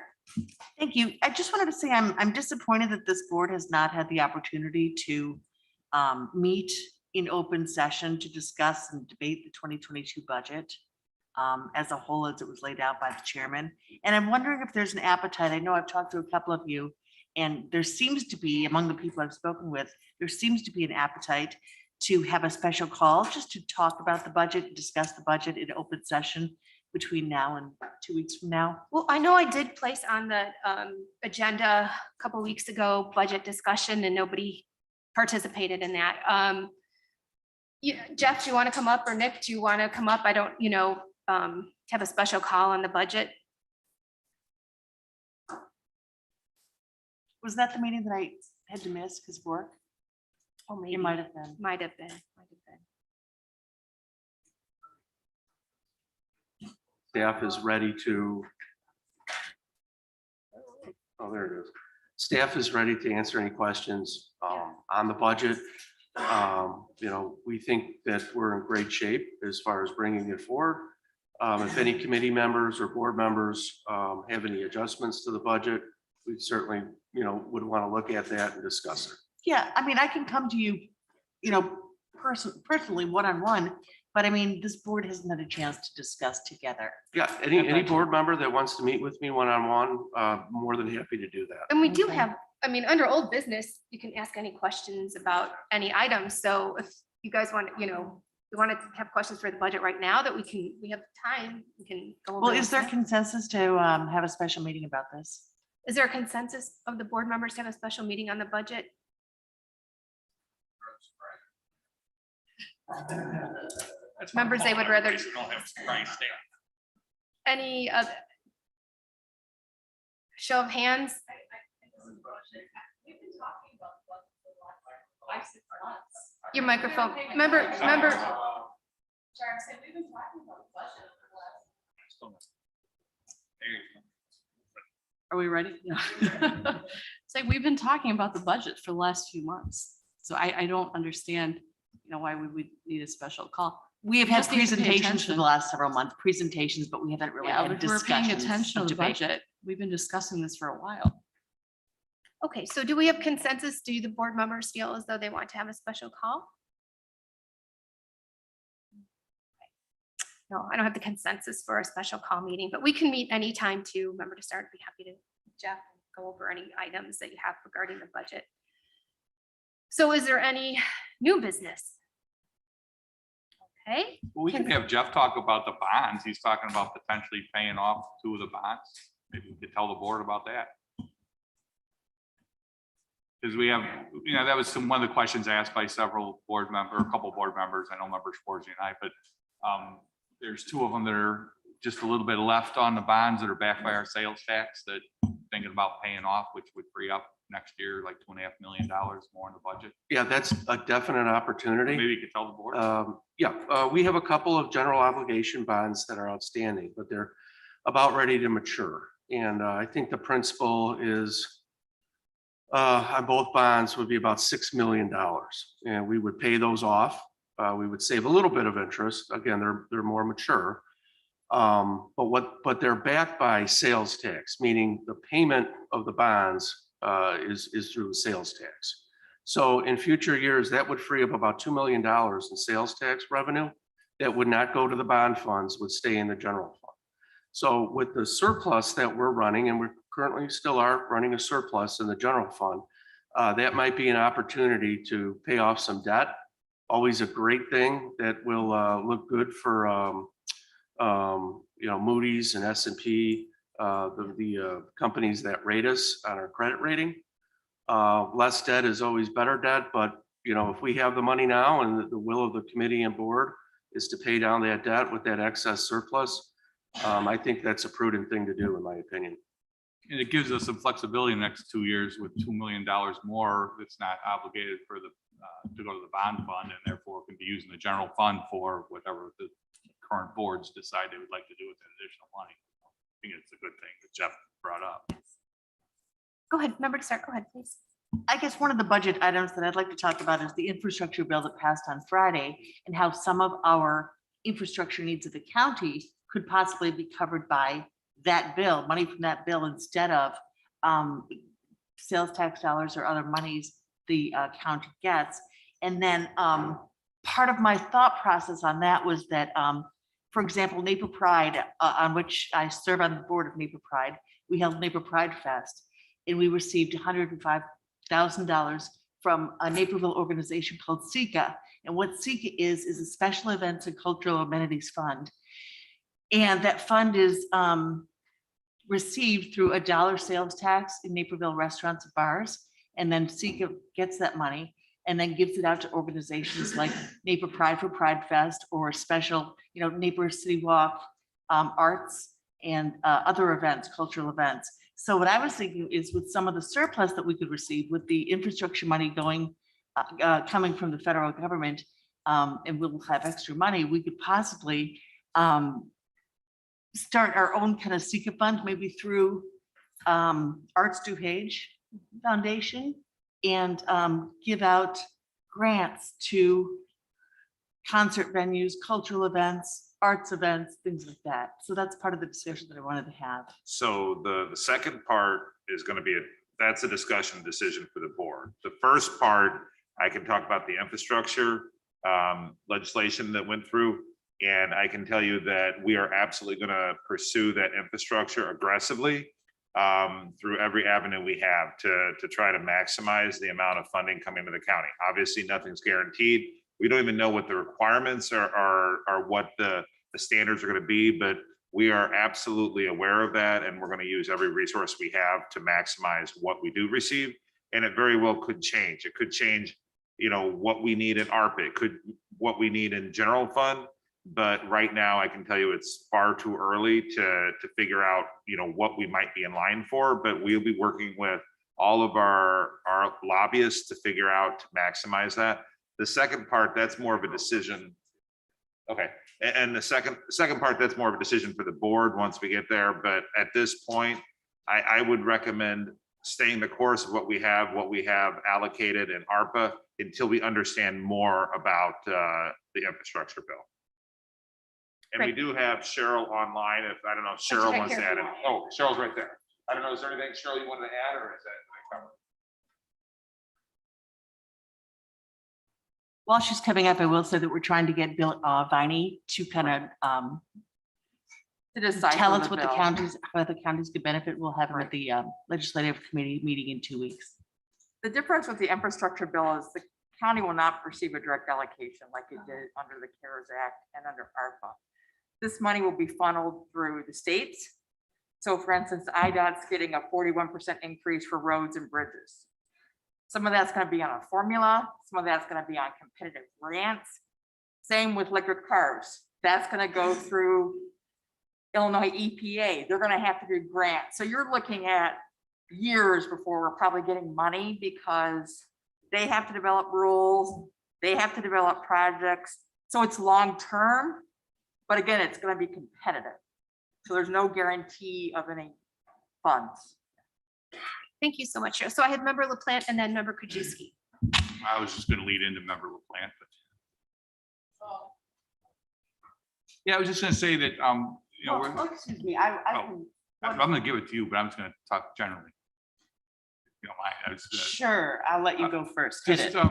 Thank you. I just wanted to say I'm disappointed that this board has not had the opportunity to meet in open session to discuss and debate the 2022 budget as a whole, as it was laid out by the chairman. And I'm wondering if there's an appetite. I know I've talked to a couple of you, and there seems to be, among the people I've spoken with, there seems to be an appetite to have a special call just to talk about the budget, discuss the budget in open session between now and 2 weeks from now. Well, I know I did place on the agenda a couple weeks ago, budget discussion, and nobody participated in that. Jeff, do you want to come up, or Nick, do you want to come up? I don't, have a special call on the budget. Was that the meeting that I had to miss because of work? Oh, maybe. It might have been. Might have been. Staff is ready to. Oh, there it is. Staff is ready to answer any questions on the budget. We think that we're in great shape as far as bringing it forward. If any committee members or board members have any adjustments to the budget, we certainly, would want to look at that and discuss it. Yeah, I mean, I can come to you, personally, one-on-one But I mean, this board hasn't had a chance to discuss together. Yeah, any board member that wants to meet with me one-on-one, more than happy to do that. And we do Okay. have, I mean, under old business, you can ask any questions about any items. So if you guys want, you want to have questions for the budget right now that we have time, we can go. over Well, those is there now. consensus to have a special meeting about this? Is there a consensus of the board members to have a special meeting on the budget? Members, they would rather. Any other? Show of hands? Your microphone, member. Are we ready? Yeah. It's like, we've been talking about the budget for the last few months. So I don't understand, why we would need a special call. We have You had just need to pay presentations for attention. the last several months, presentations, but we haven't really Yeah, had but we're paying discussions. attention of to the debate. budget. We've been discussing this for a while. Okay, so do we have consensus? Do the board members feel as though they want to have a special call? No, I don't have the consensus for a special call meeting, but we can meet anytime to remember to start. Be happy to, Jeff, go over any items that you have regarding the budget. So is there any new business? Okay, Well, we can have Jeff talk about the bonds. He's talking about potentially paying off 2 of the bonds. Maybe we could tell the board about that. Because we have, that was one of the questions asked by several board member, a couple board members. I know member Schwarzy and I, but there's 2 of them that are just a little bit left on the bonds that are backed by our sales tax that thinking about paying off, which would free up next year like $2.5 million more in the budget. Yeah, that's a definite opportunity. Maybe you could tell the board. We have a couple of general obligation bonds that are outstanding, but they're about ready to mature. And I think the principal is on both bonds would be about $6 million. And we would pay those off. We would save a little bit of interest. Again, they're more mature. But they're backed by sales tax, meaning the payment of the bonds is through the sales tax. So in future years, that would free up about $2 million in sales tax revenue that would not go to the bond funds, would stay in the general fund. So with the surplus that we're running, and we currently still are running a surplus in the general fund, that might be an opportunity to pay off some debt. Always a great thing that will look good for Moody's and S&P, the companies that rate us on our credit rating. Less debt is always better debt, but if we have the money now and the will of the committee and board is to pay down that debt with that excess surplus, I think that's a prudent thing to do, in my opinion. And it gives us some flexibility in the next 2 years with $2 million more that's not obligated for to go to the bond fund, and therefore can be used in the general fund for whatever the current boards decide they would like to do with that additional money. I think it's a good thing that Jeff brought up. go ahead, member to start. Go ahead, please. I guess one of the budget items that I'd like to talk about is the infrastructure bill that passed on Friday and how some of our infrastructure needs of the county could possibly be covered by that bill, money from that bill, instead of sales tax dollars or other monies the county gets. And then part of my thought process on that was that, for example, Naper Pride, on which I serve on the board of Naper Pride, we held Naper Pride Fest, and we received $105,000 from a Naperville organization called SECA. And what SECA is a special events and cultural amenities fund. And that fund is received through a $1 sales tax in Naperville restaurants and bars. And then SECA gets that money and then gives it out to organizations like Naper Pride for Pride Fest, or special, Naper City Walk, arts and other events, cultural events. So what I was thinking is, with some of the surplus that we could receive with the infrastructure money going, coming from the federal government, and we'll have extra money, we could possibly start our own kind of SECA fund, maybe through Arts DuPage Foundation, and give out grants to concert venues, cultural events, arts events, things like that. So that's part of the discussion that I wanted to have. So the second part is going to be, that's a discussion decision for the board. The first part, I can talk about the infrastructure. legislation that went through. And I can tell you that we are absolutely going to pursue that infrastructure aggressively through every avenue we have to try to maximize the amount of funding coming to the county. Obviously, nothing's guaranteed. We don't even know what the requirements are what the standards are going to be, but we are absolutely aware of that, and we're going to use every resource we have to maximize what we do receive. And it very well could change. It could change, what we need in ARPA. It could what we need in general fund. But right now, I can tell you it's far too early to figure out, what we might be in line for. But we'll be working with all of our lobbyists to figure out to maximize that. The second part, that's more of a decision. Okay. And the second part, that's more of a decision for the board once we get there. But at this point, I would recommend staying the course of what we have allocated in ARPA until we understand more about the infrastructure bill. And we Great. do have Cheryl online. If I don't know if She's Cheryl right wants to here. add it. Oh, Cheryl's right there. I don't know. Is there anything, Cheryl, you wanted to add, or is that covered? While she's coming up, I will say that we're trying to get Bill Viney to kind of To decipher tell us the what the bill. counties could benefit. We'll have him at the legislative committee meeting in 2 weeks. The difference with the infrastructure bill is the county will not receive a direct allocation like it did under the CARES Act and under ARPA. This money will be funneled through the states. So for instance, IDOT's getting a 41% increase for roads and bridges. Some of that's going to be on a formula. Some of that's going to be on competitive grants. Same with liquid cars. That's going to go through Illinois EPA. They're going to have to do grants. So you're looking at years before we're probably getting money because they have to develop rules. They have to develop projects. So it's long-term, but again, it's going to be competitive. So there's no guarantee of any funds. Thank you so much. So I have member LaPlante and then member Krajewski. I was just gonna lead into member LaPlante, but. Yeah, I was just gonna say that, Excuse me, I'm gonna give it to you, but I'm just gonna talk generally. You don't mind. I was, Sure, I'll let you go first. Hit Just, it.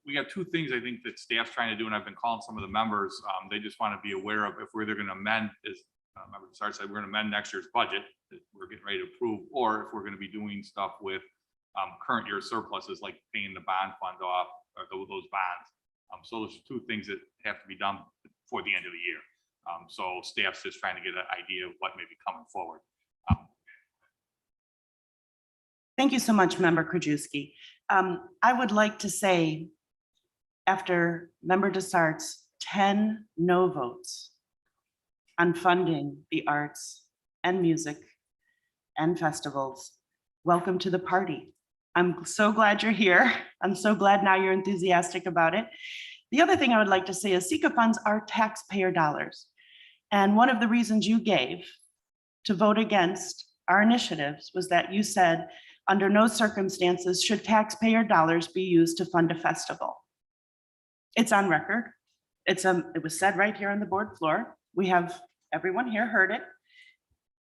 We got two things I think that staff's trying to do, and I've been calling some of the members. They just want to be aware of if we're either going to amend, as Member Sarr said, we're going to amend next year's budget that we're getting ready to approve, or if we're going to be doing stuff with current year surpluses, like paying the bond fund off, or those bonds. So those are two things that have to be done before the end of the year. So staff's just trying to get an idea of what may be coming forward. Thank you so much, Member Krajewski. I would like to say, after Member Desart's 10 no votes on funding the arts and music and festivals, welcome to the party. I'm so glad you're here. I'm so glad now you're enthusiastic about it. The other thing I would like to say is SECA funds are taxpayer dollars. And one of the reasons you gave to vote against our initiatives was that you said, under no circumstances should taxpayer dollars be used to fund a festival. It's on record. It was said right here on the board floor. We have, everyone here heard it.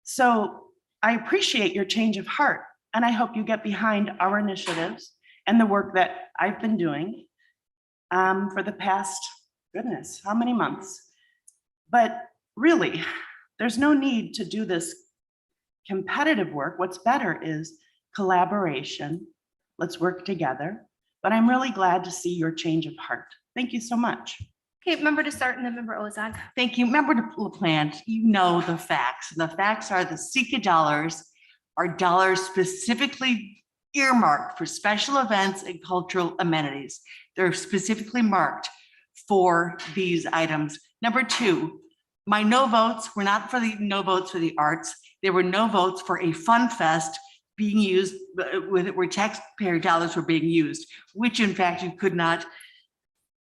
So I appreciate your change of heart, and I hope you get behind our initiatives and the work that I've been doing for the past, goodness, how many months? But really, there's no need to do this competitive work. What's better is collaboration. Let's work together. But I'm really glad to see your change of heart. Thank you so much. Okay, member Desart and then member Ozog. Thank you. Member LaPlante, you know the facts. The facts are the SECA dollars are dollars specifically earmarked for special events and cultural amenities. They're specifically marked for these items. Number two, my no votes were not for the no votes for the arts. There were no votes for a fun fest being used where taxpayer dollars were being used, which in fact you could not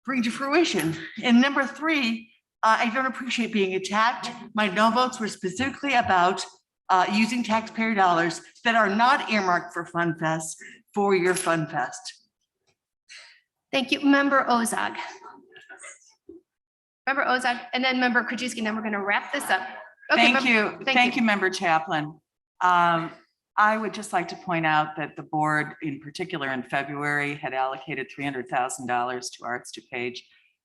bring to fruition. And number three, I don't appreciate being attacked. My no votes were specifically about using taxpayer dollars that are not earmarked for Fun Fest for your Fun Fest. Thank you, member Ozog. Member Ozog, and then member Krajewski, and then we're going to wrap this up. Okay, Thank you. Thank you, Member Chaplin. I would just like to point out that the board in particular in February had allocated $300,000 to Arts DuPage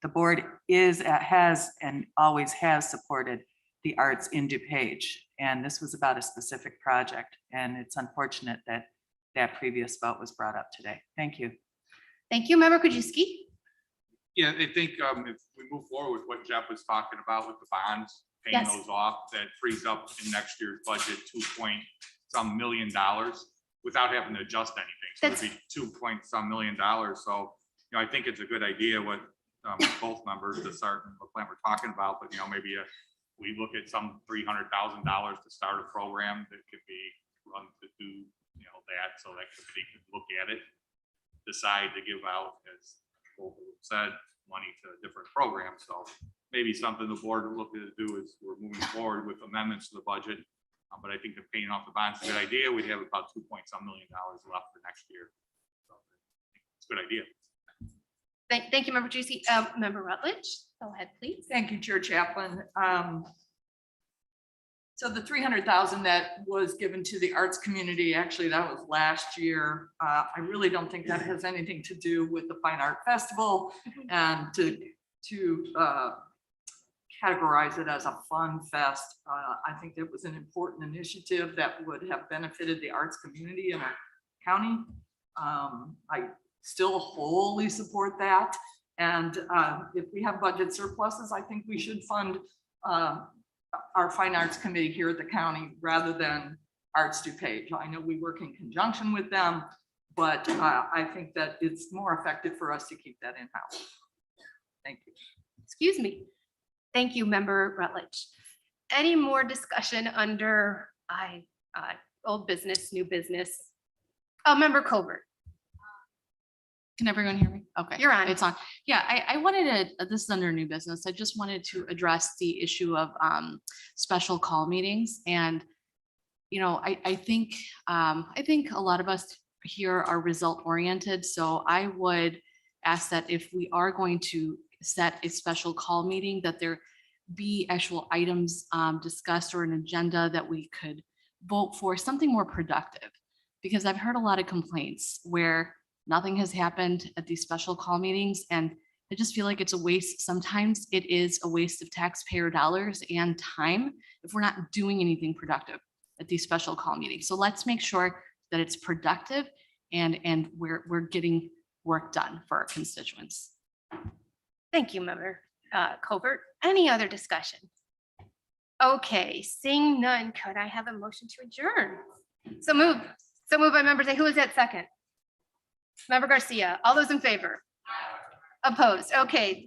The board has and always has supported the arts in DuPage. And this was about a specific project. And it's unfortunate that that previous vote was brought up today. Thank you. Thank you, Member Krajewski. Yeah, I think if we move forward with what Jeff was talking about with the bonds, paying Yes. those off, that frees up in next year's budget $2 million without having to adjust anything. So it'd be $2 million. So, I think it's a good idea what both members, the start and the plan we're talking about, but maybe we look at some $300,000 to start a program that could be run to do, that, so that committee could look at it, decide to give out, as both of them said, money to different programs. So maybe something the board will look to do is we're moving forward with amendments to the budget. But I think that paying off the bonds is a good idea. We have about $2 million left for next year. So I think it's a good idea. Thank you, Member Juicy. Member Rutledge, go ahead, please. Thank you, Chair Chaplin. So the 300,000 that was given to the arts community, actually, that was last year. I really don't think that has anything to do with the Fine Art Festival, and to categorize it as a fun fest. I think it was an important initiative that would have benefited the arts community in our county. I still wholly support that. And if we have budget surpluses, I think we should fund our Fine Arts Committee here at the county rather than Arts DuPage. I know we work in conjunction with them, but I think that it's more effective for us to keep that in-house. Thank you. Excuse me. Thank you, Member Rutledge. Any more discussion under old business, new business? Member Covert. Can everyone hear me? Okay. You're on. It's on. Yeah, I wanted to, this is under new business. I just wanted to address the issue of special call meetings. And, I think a lot of us here are result oriented. So I would ask that if we are going to set a special call meeting, that there be actual items discussed or an agenda that we could vote for, something more productive. Because I've heard a lot of complaints where nothing has happened at these special call meetings, and I just feel like it's a waste. Sometimes it is a waste of taxpayer dollars and time if we're not doing anything productive at these special call meetings. So let's make sure that it's productive and we're getting work done for our constituents. Thank you, Member Covert. Any other discussion? Okay, seeing none, could I have a motion to adjourn? So moved by Member Zay. Who is that second? Member Garcia. All those in favor? Opposed? Okay,